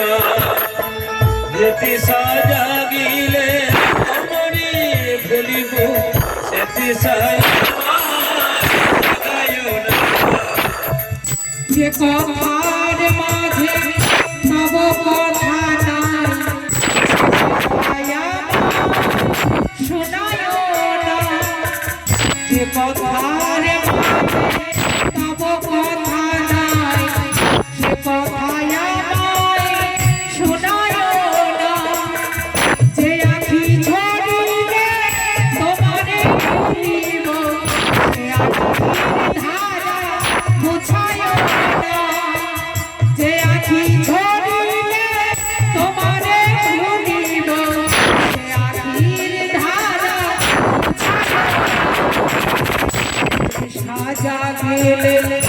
না যেতে সাজাগিলে আমারি ভুলিব সেতে সাজাগায় না যে কথার মাঝে নব কথা নাই শোনায় না যে কথার মাঝে নব কথা নাই সে কথায় শোনায় না যে আখি ঝরিলে তোমারে ভুলিব সে আখির ধারা বুঝায় না যে আখি ঝরিলে তোমারে ভুলিব সে আখির ধারা বুঝায় না সাজা গেলে